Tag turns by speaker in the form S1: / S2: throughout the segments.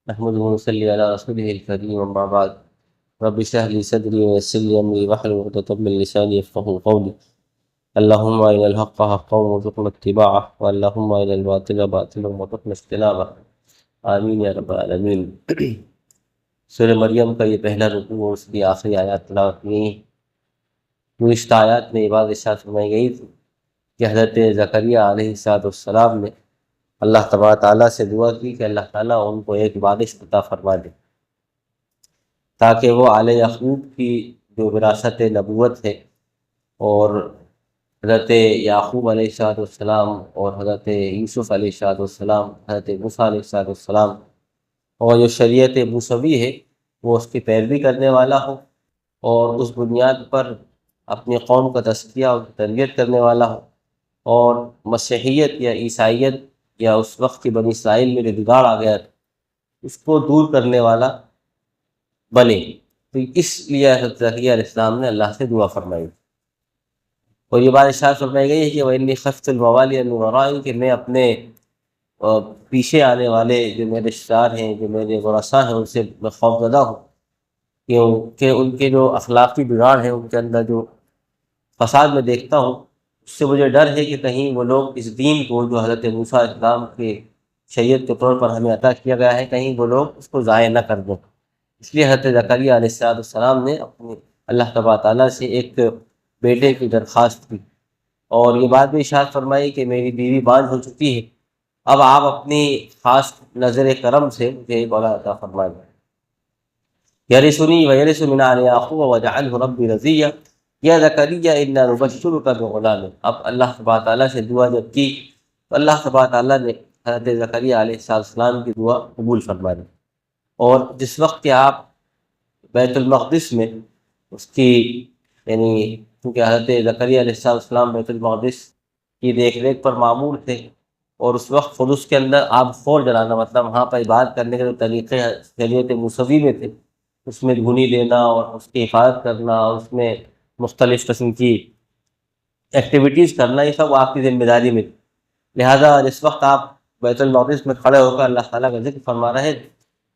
S1: نحمده ونصلي على رسوله الكريم اما بعد رب اشرح لي صدري ويسر لي امري واحلل عقدة من لساني يفقهوا قولي اللهم ارنا الحق حقا وارزقنا اتباعه اللهم ارنا الباطل باطلا وارزقنا اجتنابه آمین یا رب العالمین۔ سورہ مریم کا یہ پہلا رکوع اور اس کی آخری آیات تلاوت کی گئی۔ گزشتہ آیات میں یہ بات ارشاد فرمائی گئی تھی کہ حضرت زکریہ علیہ السلام نے اللہ تبارک تعالیٰ سے دعا کی کہ اللہ تعالیٰ ان کو ایک بارش عطا فرما دے تاکہ وہ آل یعقوب کی جو وراثت نبوت ہے اور حضرت یعقوب علیہ السلام اور حضرت یوسف علیہ السلام، حضرت موسیٰ علیہ السلام، اور جو شریعت موسوی ہے وہ اس کی پیروی کرنے والا ہو اور اس بنیاد پر اپنی قوم کا تزکیہ اور تربیت کرنے والا ہو، اور مسیحیت یا عیسائیت یا اس وقت کی بنی اسرائیل میں جو بگاڑ آ گیا اس کو دور کرنے والا بنے۔ تو اس لیے حضرت زکریہ علیہ السلام نے اللہ سے دعا فرمائی، اور یہ بات ارشاد فرمائی گئی ہے کہ وَإِنِّي خَفْتُ الْمَوَالِيَ مِنْ وَرَائِي، کہ میں اپنے پیچھے آنے والے جو میرے رشتہ دار ہیں، جو میرے ورثاء ہیں، ان سے میں خوف زدہ ہوں کہ ان کے جو اخلاقی بگاڑ ہیں، ان کے اندر جو فساد میں دیکھتا ہوں، اس سے مجھے ڈر ہے کہ کہیں وہ لوگ اس دین کو جو حضرت موسیٰ علیہ السلام کے شریعت کے طور پر ہمیں عطا کیا گیا ہے، کہیں وہ لوگ اس کو ضائع نہ کر دیں۔ اس لیے حضرت زکریہ علیہ السلام نے اپنے اللہ تبارک تعالیٰ سے ایک بیٹے کی درخواست کی، اور یہ بات بھی ارشاد فرمائی کہ میری بیوی بانجھ ہو چکی ہے، اب آپ اپنی خاص نظر کرم سے مجھے ایک اولاد عطا فرمائیں۔ یرثنی ویرث من آل یعقوب واجعلہ ربی رضیہ یا زکریا انا نبشرک بغلام۔ اب اللہ تبارک تعالیٰ سے دعا جب کی تو اللہ تبارک تعالیٰ نے حضرت زکریہ علیہ السلام کی دعا قبول فرما لی، اور جس وقت کہ آپ بیت المقدس میں اس کی یعنی کیونکہ حضرت زکریہ علیہ السلام بیت المقدس کی دیکھ ریکھ پر معمور تھے، اور اس وقت خود اس کے اندر آب خور جلانا، مطلب وہاں پر عبادت کرنے کے جو طریقے شریعت موسوی میں تھے، اس میں دھونی دینا اور اس کی حفاظت کرنا اور اس میں مختلف قسم کی ایکٹیویٹیز کرنا، یہ سب آپ کی ذمہ داری میں تھی۔ لہٰذا جس وقت آپ بیت المقدس میں کھڑے ہو کر اللہ تعالیٰ کا ذکر فرما رہے تھے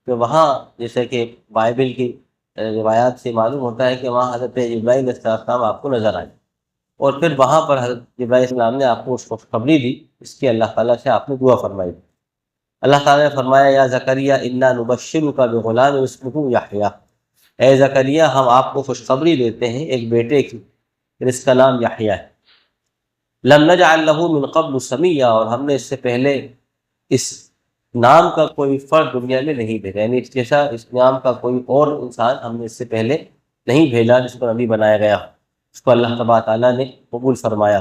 S1: کہ وہاں جیسے کہ بائبل کی روایات سے معلوم ہوتا ہے کہ وہاں حضرت جبرائیل علیہ السلام آپ کو نظر آئے، اور پھر وہاں پر حضرت جبرائیل علیہ السلام نے آپ کو اس کو خوشخبری دی، اس کی اللہ تعالیٰ سے آپ نے دعا فرمائی۔ اللہ تعالیٰ نے فرمایا یا زکریہ انا نبشرک بغلام اسمہ یحییٰ، اے زکریہ ہم آپ کو خوشخبری دیتے ہیں ایک بیٹے کی، جس کا نام یحییٰ ہے۔ لم نجعل له من قبل سمیہ، اور ہم نے اس سے پہلے اس نام کا کوئی فرد دنیا میں نہیں بھیجا، یعنی اس جیسا اس نام کا کوئی اور انسان ہم نے اس سے پہلے نہیں بھیجا جس کو نبی بنایا گیا، اس کو اللہ تبارک تعالیٰ نے قبول فرمایا۔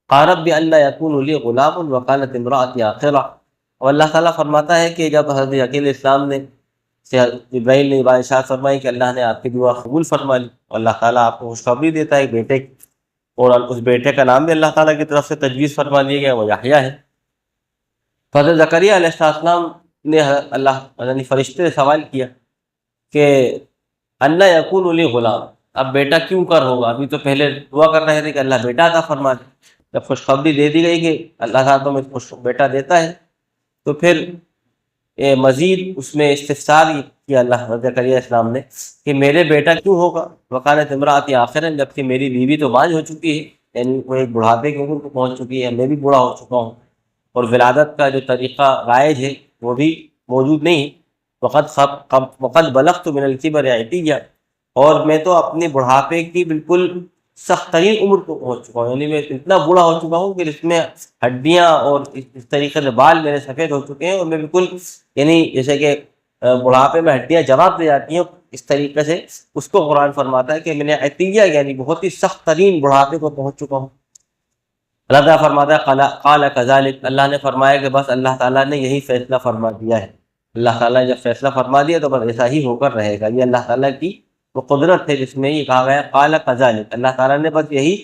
S1: قال رب انا یکون لی غلام وکانت امرأتی عاقرہ، اور اللہ تعالیٰ فرماتا ہے کہ جب حضرت عقیل علیہ السلام نے جبرائیل نے بات ارشاد فرمائی کہ اللہ نے آپ کی دعا قبول فرما لی، اور اللہ تعالیٰ آپ کو خوشخبری دیتا ہے ایک بیٹے کی، اور اس بیٹے کا نام بھی اللہ تعالیٰ کی طرف سے تجویز فرما دیا گیا، وہ یحییٰ ہے۔ حضرت زکریہ علیہ السلام نے اللہ یعنی فرشتے سے سوال کیا کہ انا یکون لی غلام، اب بیٹا کیوں کر ہوگا؟ ابھی تو پہلے دعا کر رہے تھے کہ اللہ بیٹا عطا فرما دے، جب خوشخبری دے دی گئی کہ اللہ تعالیٰ تمہیں بیٹا دیتا ہے تو پھر مزید اس میں استفسار کیا اللہ زکریہ علیہ السلام نے کہ میرے بیٹا کیوں ہوگا، وکانت امرأتی عاقرا، جبکہ میری بیوی تو بانجھ ہو چکی ہے، یعنی وہ ایک بڑھاپے کے عمر کو پہنچ چکی ہے، میں بھی بوڑھا ہو چکا ہوں، اور ولادت کا جو طریقہ رائج ہے وہ بھی موجود نہیں، وقد بلغت من الکبر عتیہ، اور میں تو اپنے بڑھاپے کی بالکل سخت ترین عمر کو پہنچ چکا ہوں، یعنی میں اتنا بوڑھا ہو چکا ہوں کہ جس میں ہڈیاں اور اس طریقے سے بال میرے سفید ہو چکے ہیں، اور میں بالکل یعنی جیسے کہ بڑھاپے میں ہڈیاں جواب دے جاتی ہیں، اس طریقے سے اس کو قرآن فرماتا ہے کہ میں نے عتیہ یعنی بہت ہی سخت ترین بڑھاپے کو پہنچ چکا ہوں۔ اللہ تعالیٰ فرماتا ہے قال کذالک، اللہ نے فرمایا کہ بس اللہ تعالیٰ نے یہی فیصلہ فرما دیا ہے، اللہ تعالیٰ نے جب فیصلہ فرما دیا تو بس ایسا ہی ہو کر رہے گا، یہ اللہ تعالیٰ کی وہ قدرت ہے جس میں یہ کہا گیا قال کذالک، اللہ تعالیٰ نے بس یہی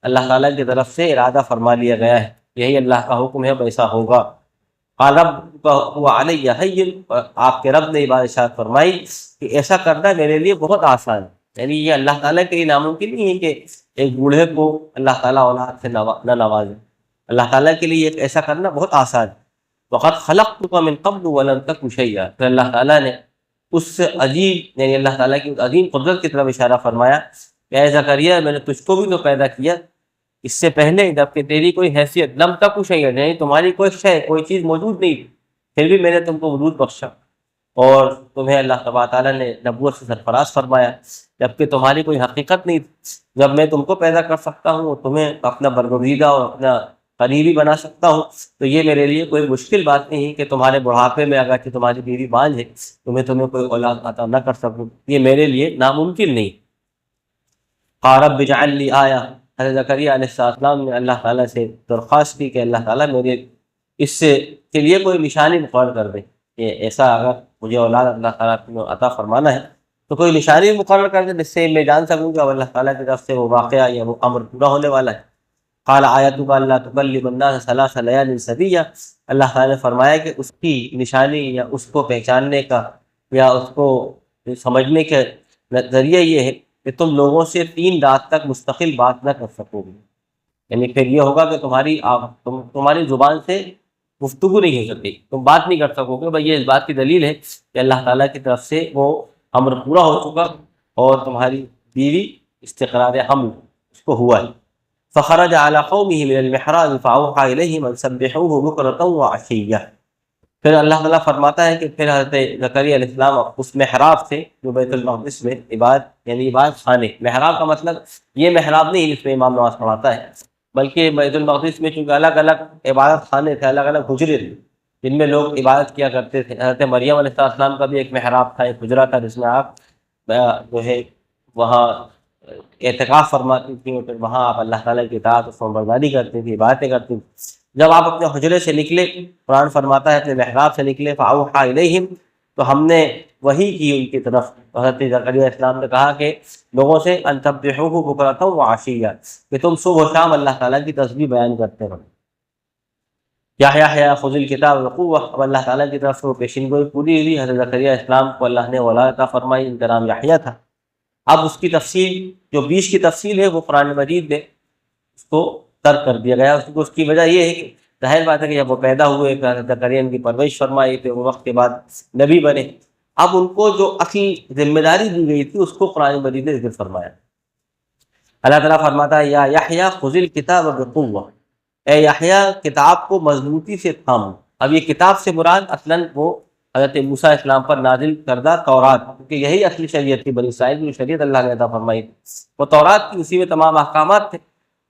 S1: اللہ تعالیٰ کی طرف سے ارادہ فرما لیا گیا ہے، یہی اللہ کا حکم ہے، ویسا ہوگا۔ قال رب هو علی ہین، آپ کے رب نے یہ بات ارشاد فرمائی کہ ایسا کرنا میرے لیے بہت آسان ہے، یعنی یہ اللہ تعالیٰ کے لیے ناممکن نہیں ہے کہ ایک بوڑھے کو اللہ تعالیٰ اولاد سے نہ نوازے، اللہ تعالیٰ کے لیے ایسا کرنا بہت آسان ہے۔ وقد خلقتک من قبل ولم تک شیئا، پھر اللہ تعالیٰ نے اس سے عجیب یعنی اللہ تعالیٰ کی عظیم قدرت کی طرف اشارہ فرمایا کہ اے زکریا میں نے تجھ کو بھی تو پیدا کیا اس سے پہلے جبکہ تیری کوئی حیثیت لم تک شیئا یعنی تمہاری کوئی شے کوئی چیز موجود نہیں تھی، پھر بھی میں نے تم کو وجود بخشا اور تمہیں اللہ تبارک تعالیٰ نے نبوت سے سرفراز فرمایا جبکہ تمہاری کوئی حقیقت نہیں تھی۔ جب میں تم کو پیدا کر سکتا ہوں اور تمہیں اپنا برگزیدہ اور اپنا قریبی بنا سکتا ہوں تو یہ میرے لیے کوئی مشکل بات نہیں کہ تمہارے بڑھاپے میں اگر کہ تمہاری بیوی بانجھ ہے تمہیں کوئی اولاد عطا نہ کر سکوں، یہ میرے لیے ناممکن نہیں۔ قال رب اجعل لی آیہ، حضرت زکریا علیہ السلام نے اللہ تعالیٰ سے درخواست کی کہ اللہ تعالیٰ میرے اس سے کے لیے کوئی نشانی مقرر کر دے کہ ایسا اگر مجھے اولاد اللہ تعالیٰ کو عطا فرمانا ہے تو کوئی نشانی مقرر کر دے جس سے میں جان سکوں کہ اللہ تعالیٰ کی طرف سے وہ واقعہ یا وہ امر پورا ہونے والا ہے۔ قال آیتک اللہ تکلم الناس ثلاث لیال سویا، اللہ تعالیٰ نے فرمایا کہ اس کی نشانی یا اس کو پہچاننے کا یا اس کو سمجھنے کے ذریعہ یہ ہے کہ تم لوگوں سے 3 رات تک مستقل بات نہ کر سکو گے، یعنی پھر یہ ہوگا کہ تمہاری زبان سے گفتگو نہیں ہو سکتی، تم بات نہیں کر سکو گے۔ بھائی یہ اس بات کی دلیل ہے کہ اللہ تعالیٰ کی طرف سے وہ امر پورا ہو چکا اور تمہاری بیوی استقرار حمل اس کو ہوا ہے۔ فخرج على قومه من المحراب فاوحى اليهم ان سبحوه بكرة وعشيا، پھر اللہ تعالیٰ فرماتا ہے کہ پھر حضرت زکریا علیہ السلام اس محراب سے جو بیت المقدس میں عبادت خانے، محراب کا مطلب یہ محراب نہیں جس میں امام نماز پڑھاتا ہے بلکہ بیت المقدس میں چونکہ الگ الگ عبادت خانے تھے، الگ الگ حجرے تھے جن میں لوگ عبادت کیا کرتے تھے۔ حضرت مریم علیہ السلام کا بھی ایک محراب تھا، ایک حجرہ تھا جس میں آپ جو ہے وہاں اعتکاف فرماتی تھیں اور پھر وہاں آپ اللہ تعالیٰ کی اطاعت و فرمانبرداری کرتی تھیں، عبادتیں کرتی تھیں۔ جب آپ اپنے حجرے سے نکلے، قرآن فرماتا ہے اپنے محراب سے نکلے فاوحیٰ الیہم، تو ہم نے وحی کی ان کی طرف۔ حضرت زکریا علیہ السلام نے کہا کہ لوگوں سے ان سبحوہ بکرۃ وعشیٰ، کہ تم صبح و شام اللہ تعالیٰ کی تسبیح بیان کرتے رہو۔ یا یحییٰ خذ الکتاب بقوہ، اب اللہ تعالیٰ کی طرف سے وہ پیشین گوئی پوری ہوئی۔ حضرت زکریا علیہ السلام کو اللہ نے اولاد عطا فرمائی، ان کا نام یحییٰ تھا۔ اب اس کی تفصیل جو بیچ کی تفصیل ہے وہ قرآن مجید میں اس کو ترک کر دیا گیا۔ اس کی وجہ یہ ہے کہ ظاہر بات ہے کہ جب وہ پیدا ہوئے، زکریا ان کی پرورش فرمائی، پھر وہ وقت کے بعد نبی بنے، اب ان کو جو اصلی ذمہ داری دی گئی تھی اس کو قرآن مجید نے ذکر فرمایا۔ اللہ تعالیٰ فرماتا ہے یا یحییٰ خذ الکتاب بقوہ، اے یحییٰ کتاب کو مضبوطی سے تھامو۔ اب یہ کتاب سے مراد اصلاً وہ حضرت موسیٰ علیہ السلام پر نازل کردہ تورات، کیونکہ یہی اصلی شریعت تھی، بنی اسرائیل کی شریعت اللہ نے عطا فرمائی تھی وہ تورات کی، اسی میں تمام احکامات تھے۔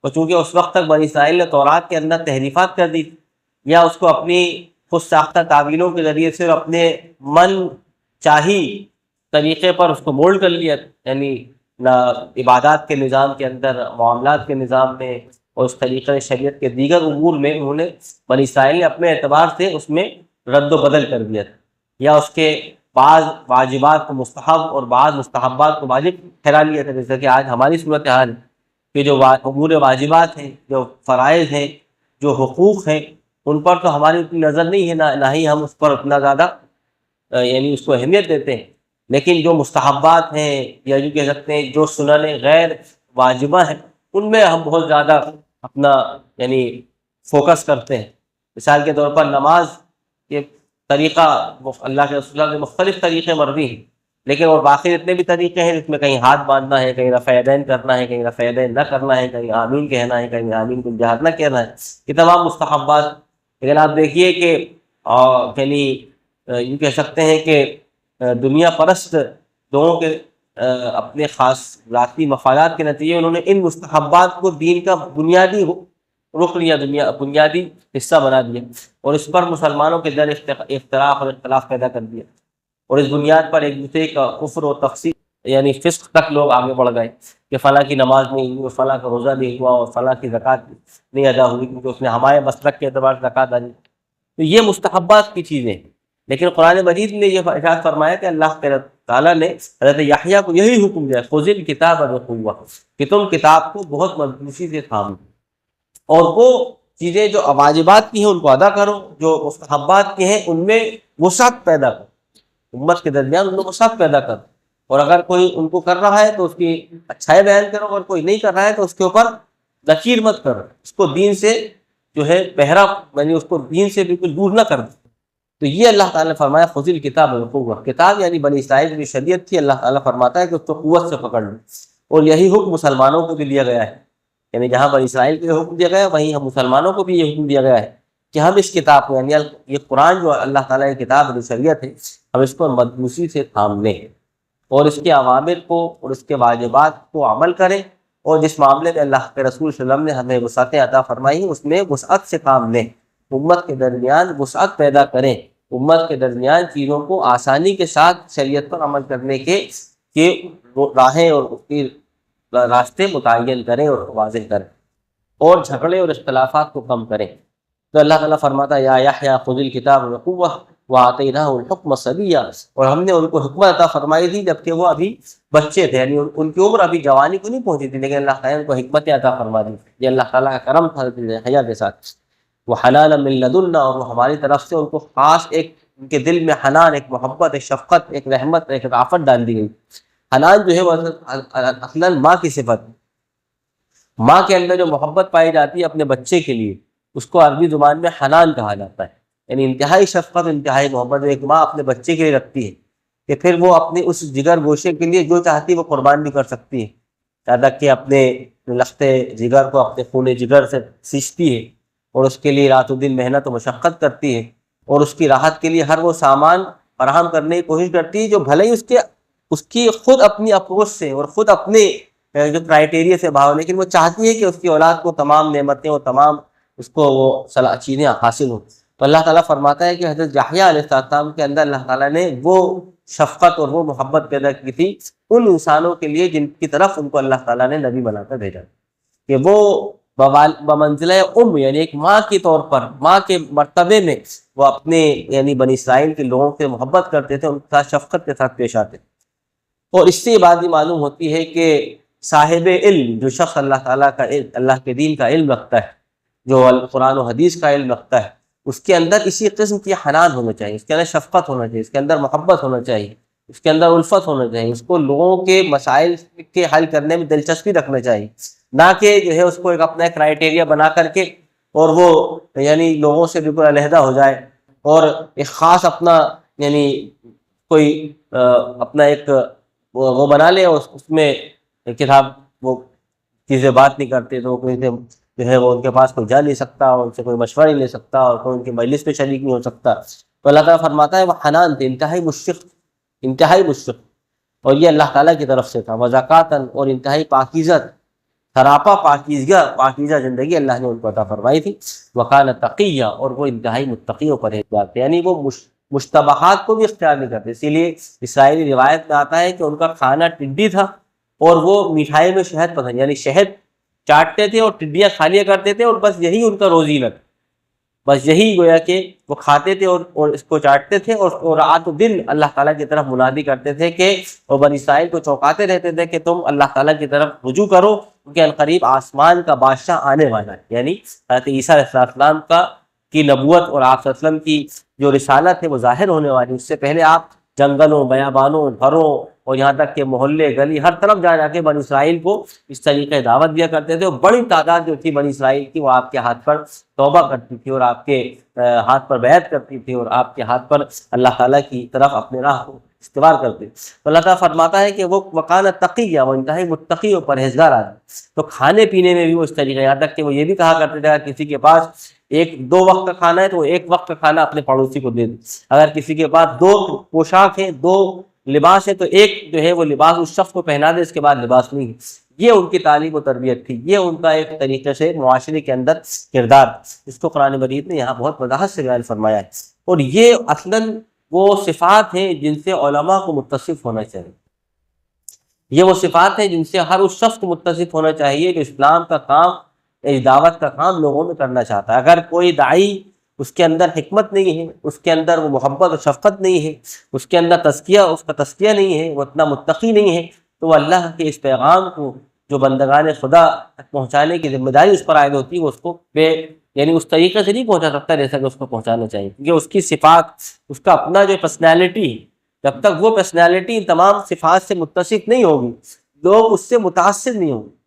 S1: اور چونکہ اس وقت تک بنی اسرائیل نے تورات کے اندر تحریفات کر دی یا اس کو اپنی خود ساختہ تعویلوں کے ذریعے سے اپنے من چاہی طریقے پر اس کو مولڈ کر لیا، یعنی عبادات کے نظام کے اندر، معاملات کے نظام میں اور اس طریقۂ شریعت کے دیگر امور میں انہوں نے بنی اسرائیل نے اپنے اعتبار سے اس میں رد و بدل کر دیا تھا، یا اس کے بعض واجبات کو مستحب اور بعض مستحبات کو واجب ٹھہرا لیا تھا، جیسا کہ آج ہماری صورتحال ہے کہ جو امور واجبات ہیں، جو فرائض ہیں، جو حقوق ہیں، ان پر تو ہماری اتنی نظر نہیں ہے، نہ ہی ہم اس پر اتنا زیادہ یعنی اس کو اہمیت دیتے ہیں، لیکن جو مستحبات ہیں یا جو کہہ سکتے ہیں جو سنن غیر واجبہ ہیں ان میں ہم بہت زیادہ اپنا یعنی فوکس کرتے ہیں۔ مثال کے طور پر نماز کے طریقہ اللہ کے رسول اللہ نے مختلف طریقے مروی ہیں، لیکن اور باقی اتنے بھی طریقے ہیں جس میں کہیں ہاتھ باندھنا ہے، کہیں رفع یدین کرنا ہے، کہیں رفع یدین نہ کرنا ہے، کہیں آمین کہنا ہے، کہیں آمین کو جہر نہ کہنا ہے، یہ تمام مستحبات۔ لیکن آپ دیکھیے کہ یعنی یہ کہہ سکتے ہیں کہ دنیا پرست لوگوں کے اپنے خاص ذاتی مفادات کے نتیجے انہوں نے ان مستحبات کو دین کا بنیادی رخ لیا، بنیادی حصہ بنا دیا، اور اس پر مسلمانوں کے در اختلاف اور اختلاف پیدا کر دیا، اور اس بنیاد پر ایک دوسرے کا کفر و تفسیق یعنی فسق تک لوگ آگے بڑھ گئے کہ فلاں کی نماز نہیں ہوئی، فلاں کا روزہ نہیں ہوا، اور فلاں کی زکوٰۃ نہیں ادا ہوئی کیونکہ اس نے ہمارے مسلک کے اعتبار سے زکوٰۃ ادا نہیں۔ تو یہ مستحبات کی چیزیں، لیکن قرآن مجید نے یہ ارشاد فرمایا کہ اللہ تعالیٰ نے حضرت یحییٰ کو یہی حکم دیا خذ الکتاب بقوہ، کہ تم کتاب کو بہت مضبوطی سے تھامو، اور وہ چیزیں جو واجبات کی ہیں ان کو ادا کرو، جو مستحبات کی ہیں ان میں وسعت پیدا کرو، امت کے درمیان ان میں وسعت پیدا کرو، اور اگر کوئی ان کو کر رہا ہے تو اس کی اچھائی بیان کرو، اور کوئی نہیں کر رہا ہے تو اس کے اوپر نکیر مت کرو، اس کو دین سے جو ہے پہرا یعنی اس کو دین سے بالکل دور نہ کر دے۔ تو یہ اللہ تعالیٰ نے فرمایا خذ الکتاب بقوۃ، کتاب یعنی بنی اسرائیل کی شریعت تھی، اللہ تعالیٰ فرماتا ہے کہ اس کو قوت سے پکڑ لو، اور یہی حکم مسلمانوں کو بھی دیا گیا ہے، یعنی جہاں بنی اسرائیل کو یہ حکم دیا گیا ہے وہیں ہم مسلمانوں کو بھی یہ حکم دیا گیا ہے کہ ہم اس کتاب کو یعنی یہ قرآن جو اللہ تعالیٰ کی کتاب جو شریعت ہے ہم اس کو مضبوطی سے تھام لیں اور اس کے اوامر کو اور اس کے واجبات کو عمل کریں، اور جس معاملے میں اللہ کے رسول صلی اللہ علیہ وسلم نے ہمیں وسعتیں عطا فرمائی اس میں وسعت سے کام لیں، امت کے درمیان وسعت پیدا کریں، امت کے درمیان چیزوں کو آسانی کے ساتھ شریعت پر عمل کرنے کے راہیں اور اس کی راستے متعین کریں اور واضح کریں، اور جھگڑے اور اختلافات کو کم کریں۔ تو اللہ تعالیٰ فرماتا ہے یا یحییٰ خذ الکتاب بقوۃ وآتیناہ الحکم صبیا، اور ہم نے ان کو حکمت عطا فرمائی تھی جبکہ وہ ابھی بچے تھے، یعنی ان کی عمر ابھی جوانی کو نہیں پہنچی تھی، لیکن اللہ تعالیٰ نے ان کو حکمت عطا فرما دی۔ یہ اللہ تعالیٰ کا کرم تھا یحییٰ کے ساتھ۔ وحنانا من لدنا، اور وہ ہماری طرف سے ان کو خاص ایک ان کے دل میں حنان، ایک محبت، ایک شفقت، ایک رحمت، ایک رافت ڈال دی گئی۔ حنان جو ہے وہ اصلاً ماں کی صفت، ماں کے اندر جو محبت پائی جاتی ہے اپنے بچے کے لیے اس کو عربی زبان میں حنان کہا جاتا ہے، یعنی انتہائی شفقت، انتہائی محبت ایک ماں اپنے بچے کے لیے رکھتی ہے کہ پھر وہ اپنے اس جگر گوشے کے لیے جو چاہتی ہے وہ قربان بھی کر سکتی ہے، یہاں تک کہ اپنے لخت جگر کو اپنے خون جگر سے سینچتی ہے اور اس کے لیے رات و دن محنت و مشقت کرتی ہے، اور اس کی راحت کے لیے ہر وہ سامان فراہم کرنے کی کوشش کرتی ہے جو بھلے ہی اس کی خود اپنی اپروچ سے اور خود اپنے جو کرائٹیریا سے باہر، لیکن وہ چاہتی ہے کہ اس کی اولاد کو تمام نعمتیں اور تمام اس کو وہ چیزیں حاصل ہوں۔ تو اللہ تعالیٰ فرماتا ہے کہ حضرت یحییٰ علیہ السلام کے اندر اللہ تعالیٰ نے وہ شفقت اور وہ محبت پیدا کی تھی ان انسانوں کے لیے جن کی طرف ان کو اللہ تعالیٰ نے نبی بنا کر بھیجا، کہ وہ بمنزلہ یعنی ایک ماں کے طور پر، ماں کے مرتبے میں وہ اپنے یعنی بنی اسرائیل کے لوگوں سے محبت کرتے تھے، ان کے ساتھ شفقت کے ساتھ پیش آتے۔ اور اس سے یہ بات بھی معلوم ہوتی ہے کہ صاحب علم جو شخص اللہ تعالیٰ کا اللہ کے دین کا علم رکھتا ہے، جو قرآن و حدیث کا علم رکھتا ہے، اس کے اندر اسی قسم کی حنان ہونا چاہیے، اس کے اندر شفقت ہونا چاہیے، اس کے اندر محبت ہونا چاہیے، اس کے اندر الفت ہونا چاہیے، اس کو لوگوں کے مسائل کے حل کرنے میں دلچسپی رکھنا چاہیے، نہ کہ جو ہے اس کو ایک اپنا کرائٹیریا بنا کر کے اور وہ یعنی لوگوں سے بالکل علیحدہ ہو جائے اور ایک خاص اپنا یعنی کوئی اپنا ایک وہ بنا لے اور اس میں کتاب وہ چیزیں بات نہیں کرتے تو کوئی سے جو ہے وہ ان کے پاس کوئی جا نہیں سکتا اور ان سے کوئی مشورہ نہیں لے سکتا اور کوئی ان کی مجلس میں شریک نہیں ہو سکتا۔ تو اللہ تعالیٰ فرماتا ہے وہ حنان تھے، انتہائی مشفق، انتہائی مشفق، اور یہ اللہ تعالیٰ کی طرف سے تھا، وزکاتن، اور انتہائی پاکیزہ، سراپا پاکیزہ زندگی اللہ نے ان کو عطا فرمائی تھی، وکان تقیہ، اور وہ انتہائی متقی و پرہیزگار تھے، یعنی وہ مشتبہات کو بھی اختیار نہیں کرتے۔ اسی لیے اسرائیلی روایت میں آتا ہے کہ ان کا کھانا ٹڈی تھا اور وہ مٹھائی میں شہد پسند، یعنی شہد چاٹتے تھے اور ٹڈیاں کھا لیا کرتے تھے، اور بس یہی ان کا روزی لگ، بس یہی گویا کہ وہ کھاتے تھے اور اس کو چاٹتے تھے اور رات و دن اللہ تعالیٰ کی طرف منادی کرتے تھے کہ وہ بنی اسرائیل کو چونکاتے رہتے تھے کہ تم اللہ تعالیٰ کی طرف رجوع کرو کیونکہ عنقریب آسمان کا بادشاہ آنے والا ہے، یعنی حضرت عیسیٰ علیہ السلام کی نبوت اور آپ صلی اللہ علیہ وسلم کی جو رسالت ہے وہ ظاہر ہونے والی، اس سے پہلے آپ جنگلوں، بیابانوں، گھروں اور یہاں تک کہ محلے گلی ہر طرف جا کے بنی اسرائیل کو اس طریقے دعوت دیا کرتے تھے، اور بڑی تعداد جو تھی بنی اسرائیل کی وہ آپ کے ہاتھ پر توبہ کرتی تھی اور آپ کے ہاتھ پر بیعت کرتی تھی اور آپ کے ہاتھ پر اللہ تعالیٰ کی طرف اپنے راہ کو استوار کرتے۔ تو اللہ تعالیٰ فرماتا ہے کہ وہ وکان تقیہ، وہ انتہائی متقی اور پرہیزگار آدمی۔ تو کھانے پینے میں بھی وہ اس طریقے، یہاں تک کہ وہ یہ بھی کہا کرتے تھے اگر کسی کے پاس دو وقت کا کھانا ہے تو وہ ایک وقت کا کھانا اپنے پڑوسی کو دے دے، اگر کسی کے پاس دو پوشاک ہیں، دو لباس ہے تو ایک جو ہے وہ لباس اس شخص کو پہنا دے، اس کے بعد لباس نہیں ہے۔ یہ ان کی تعلیم و تربیت تھی، یہ ان کا ایک طریقے سے معاشرے کے اندر کردار، اس کو قرآن مجید نے یہاں بہت وضاحت سے بیان فرمایا ہے، اور یہ اصلاً وہ صفات ہیں جن سے علماء کو متصف ہونا چاہیے، یہ وہ صفات ہیں جن سے ہر اس شخص کو متصف ہونا چاہیے جو اسلام کا کام، دعوت کا کام لوگوں میں کرنا چاہتا ہے۔ اگر کوئی داعی اس کے اندر حکمت نہیں ہے، اس کے اندر وہ محبت و شفقت نہیں ہے، اس کے اندر اس کا تزکیہ نہیں ہے، وہ اتنا متقی نہیں ہے، تو وہ اللہ کے اس پیغام کو جو بندگان خدا تک پہنچانے کی ذمہ داری اس پر عائد ہوتی ہے، وہ اس کو یعنی اس طریقے سے نہیں پہنچا سکتا جیسا کہ اس کو پہنچانا چاہیے، کیونکہ اس کی صفات، اس کا اپنا جو پرسنالٹی ہے، جب تک وہ پرسنالٹی تمام صفات سے متصف نہیں ہوگی، لوگ اس سے متاثر نہیں ہوں گے۔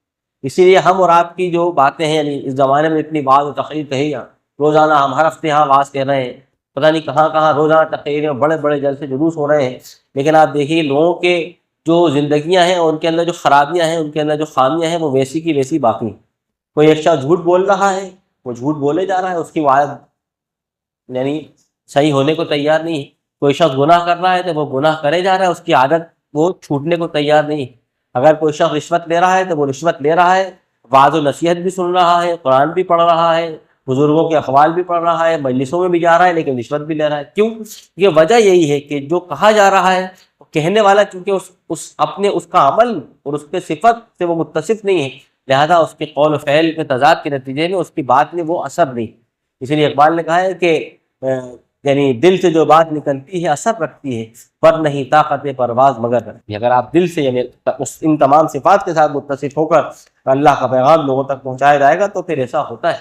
S1: اسی لیے ہم اور آپ کی جو باتیں ہیں، یعنی اس زمانے میں اتنی بات و تقریر کہی ہے، روزانہ ہم ہر ہفتے یہاں واز کہہ رہے ہیں، پتہ نہیں کہاں کہاں روزانہ تقریریں، بڑے بڑے جلسے جلوس ہو رہے ہیں، لیکن آپ دیکھیے لوگوں کے جو زندگیاں ہیں ان کے اندر جو خرابیاں ہیں، ان کے اندر جو خامیاں ہیں، وہ ویسی کی ویسی باقی ہیں۔ کوئی ایک شخص جھوٹ بول رہا ہے، وہ جھوٹ بولے جا رہا ہے، اس کی وعد یعنی صحیح ہونے کو تیار نہیں ہے۔ کوئی شخص گناہ کر رہا ہے تو وہ گناہ کرے جا رہا ہے، اس کی عادت وہ چھوٹنے کو تیار نہیں ہے۔ اگر کوئی شخص رشوت لے رہا ہے تو وہ رشوت لے رہا ہے، وعظ و نصیحت بھی سن رہا ہے، قرآن بھی پڑھ رہا ہے، بزرگوں کے اقوال بھی پڑھ رہا ہے، مجلسوں میں بھی جا رہا ہے، لیکن رشوت بھی لے رہا ہے۔ کیوں؟ یہ وجہ یہی ہے کہ جو کہا جا رہا ہے، کہنے والا چونکہ اس کا عمل اور اس کے صفت سے وہ متصف نہیں ہے، لہذا اس کے قول و فعل کے تضاد کے نتیجے میں اس کی بات میں وہ اثر نہیں۔ اسی لیے اقبال نے کہا ہے کہ یعنی دل سے جو بات نکلتی ہے اثر رکھتی ہے، پر نہیں طاقت پرواز مگر رکھتی ہے۔ اگر آپ دل سے یعنی ان تمام صفات کے ساتھ متصف ہو کر اللہ کا پیغام لوگوں تک پہنچایا جائے گا تو پھر ایسا ہوتا ہے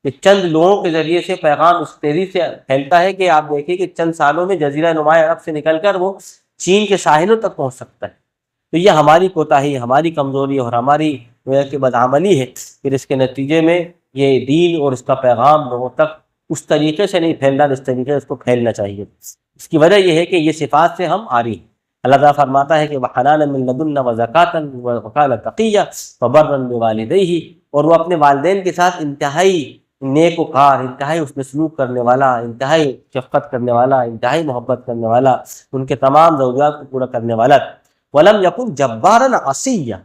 S1: کہ چند لوگوں کے ذریعے سے پیغام اس تیزی سے پھیلتا ہے کہ آپ دیکھیں کہ چند سالوں میں جزیرہ نما عرب سے نکل کر وہ چین کے ساحلوں تک پہنچ سکتا ہے۔ تو یہ ہماری کوتاہی، ہماری کمزوری اور ہماری بدعملی ہے، پھر اس کے نتیجے میں یہ دین اور اس کا پیغام لوگوں تک اس طریقے سے نہیں پھیل رہا جس طریقے سے اس کو پھیلنا چاہیے۔ اس کی وجہ یہ ہے کہ یہ صفات سے ہم عاری ہیں۔ اللہ تعالیٰ فرماتا ہے کہ وَحَنَانًا مِن لَدُنَّا وَزَكَاةً وَكَانَ تَقِيًّا وَبَرًّا بِوَالِدَيْهِ، اور وہ اپنے والدین کے ساتھ انتہائی نیک وکار، انتہائی اس میں سلوک کرنے والا، انتہائی شفقت کرنے والا، انتہائی محبت کرنے والا، ان کے تمام ضروریات کو پورا کرنے والا۔ وَلَمْ يَكُنْ جَبَّارًا عَصِيًّا،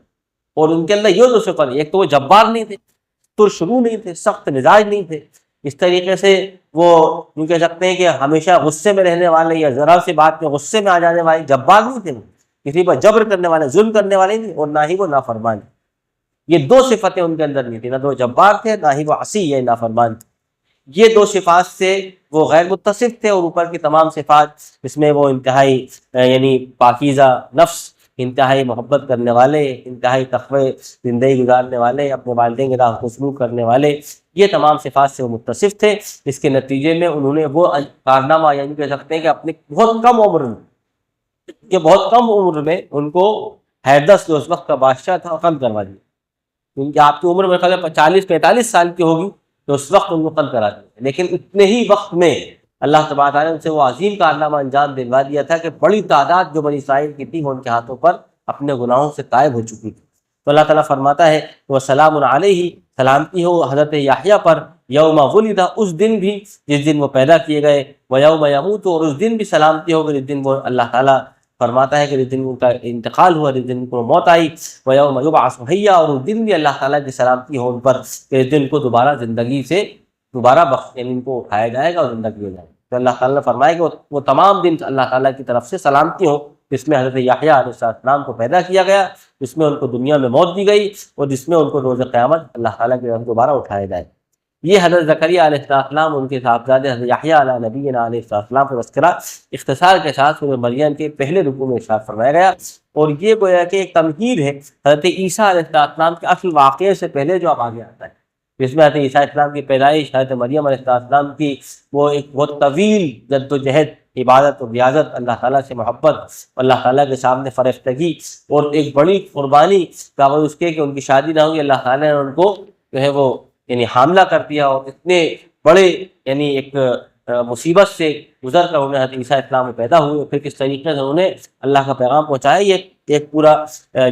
S1: اور ان کے اندر یہ دو صفات، ایک تو وہ جبار نہیں تھے، ترشرو نہیں تھے، سخت مزاج نہیں تھے، اس طریقے سے وہ یوں کہہ سکتے ہیں کہ ہمیشہ غصے میں رہنے والے یا ذرا سی بات میں غصے میں آ جانے والے جبار نہیں تھے، کسی پر جبر کرنے والے، ظلم کرنے والے نہیں، اور نہ ہی وہ نافرمان۔ یہ دو صفتیں ان کے اندر نہیں تھی، نہ تو وہ جبار تھے نہ ہی وہ عصی یا نافرمان تھے۔ یہ دو صفات سے وہ غیر متصف تھے، اور اوپر کی تمام صفات اس میں وہ انتہائی یعنی پاکیزہ نفس، انتہائی محبت کرنے والے، انتہائی تقوی زندگی گزارنے والے، اپنے والدین کے ساتھ سلوک کرنے والے، یہ تمام صفات سے وہ متصف تھے۔ اس کے نتیجے میں انہوں نے وہ کارنامہ یعنی کہہ سکتے ہیں کہ اپنے بہت کم عمر میں ان کو ہیرودس جو اس وقت کا بادشاہ تھا قتل کروا دیا، کیونکہ آپ کی عمر میں 40-45 سال کی ہوگی تو اس وقت ان کو قتل کرا دیا، لیکن اتنے ہی وقت میں اللہ تبارک تعالیٰ نے ان سے وہ عظیم کارنامہ انجام دلوا دیا تھا کہ بڑی تعداد جو بنی اسرائیل کی تھی وہ ان کے ہاتھوں پر اپنے گناہوں سے تائب ہو چکی تھی۔ تو اللہ تعالیٰ فرماتا ہے وہ سلام علیہ، سلامتی ہو حضرت یحییٰ پر، یوم ولد، اس دن بھی جس دن وہ پیدا کیے گئے، و یوم یموت، اور اس دن بھی سلامتی ہوگی جس دن وہ اللہ تعالیٰ فرماتا ہے کہ جس دن ان کا انتقال ہوا، جس دن ان کو موت آئی، و یوم یبعث حیا، اور اس دن بھی اللہ تعالیٰ کی سلامتی ہو ان پر کہ اس دن کو دوبارہ زندگی سے یعنی ان کو اٹھایا جائے گا اور زندگی ہو جائے گی۔ تو اللہ تعالیٰ نے فرمایا کہ وہ تمام دن اللہ تعالیٰ کی طرف سے سلامتی ہو، جس میں حضرت یحییٰ علیہ السلام کو پیدا کیا گیا، جس میں ان کو دنیا میں موت دی گئی، اور جس میں ان کو روز قیامت اللہ تعالیٰ کی طرف دوبارہ اٹھایا جائے۔ یہ حضرت زکریا علیہ السلام، ان کے صاحبزادے حضرت یحییٰ علیہ نبینا علیہ السلام کا تذکرہ اختصار کے ساتھ سورہ مریم کے پہلے رکوع میں ارشاد فرمایا گیا، اور یہ گویا کہ ایک تمہید ہے حضرت عیسیٰ علیہ السلام کے اصل واقعے سے پہلے جو اب آگے آتا ہے، جس میں حضرت عیسیٰ علیہ السلام کی پیدائش، حضرت مریم علیہ السلام کی وہ ایک بہت طویل جد و جہد، عبادت و ریاضت، اللہ تعالیٰ سے محبت، اللہ تعالیٰ کے سامنے فرفتگی، اور ایک بڑی قربانی باوجود اس کے کہ ان کی شادی نہ ہوئی، اللہ تعالیٰ نے ان کو جو ہے وہ یعنی حاملہ کر دیا، اور اتنے بڑے یعنی ایک مصیبت سے گزر کر انہیں حضرت عیسیٰ اسلام میں پیدا ہوئے، پھر کس طریقے سے انہوں نے اللہ کا پیغام پہنچایا۔ یہ ایک پورا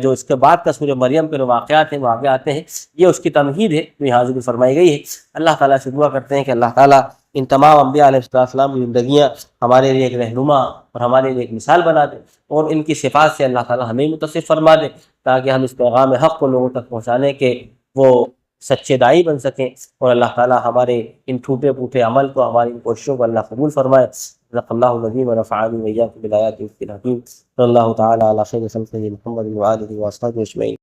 S1: جو اس کے بعد کا سورہ مریم کے جو واقعات ہیں وہ آگے آتے ہیں، یہ اس کی تمہید ہے جو یہاں ذکر فرمائی گئی ہے۔ اللہ تعالیٰ سے دعا کرتے ہیں کہ اللہ تعالیٰ ان تمام انبیاء علیہ السلام کی زندگیاں ہمارے لیے ایک رہنما اور ہمارے لیے ایک مثال بنا دے، اور ان کی صفات سے اللہ تعالیٰ ہمیں متصف فرما دے، تاکہ ہم اس پیغام حق کو لوگوں تک پہنچانے کے وہ سچے داعی بن سکیں، اور اللہ تعالیٰ ہمارے ان ٹوٹے پھوٹے عمل کو، ہماری ان کوششوں کو اللہ قبول فرمائے۔ صدق اللہ العظیم ونفعني وإياكم بالآيات والذكر الحكيم۔ صلی اللہ تعالیٰ علی خیر خلقہ محمد وآلہ وصحبہ اجمعین۔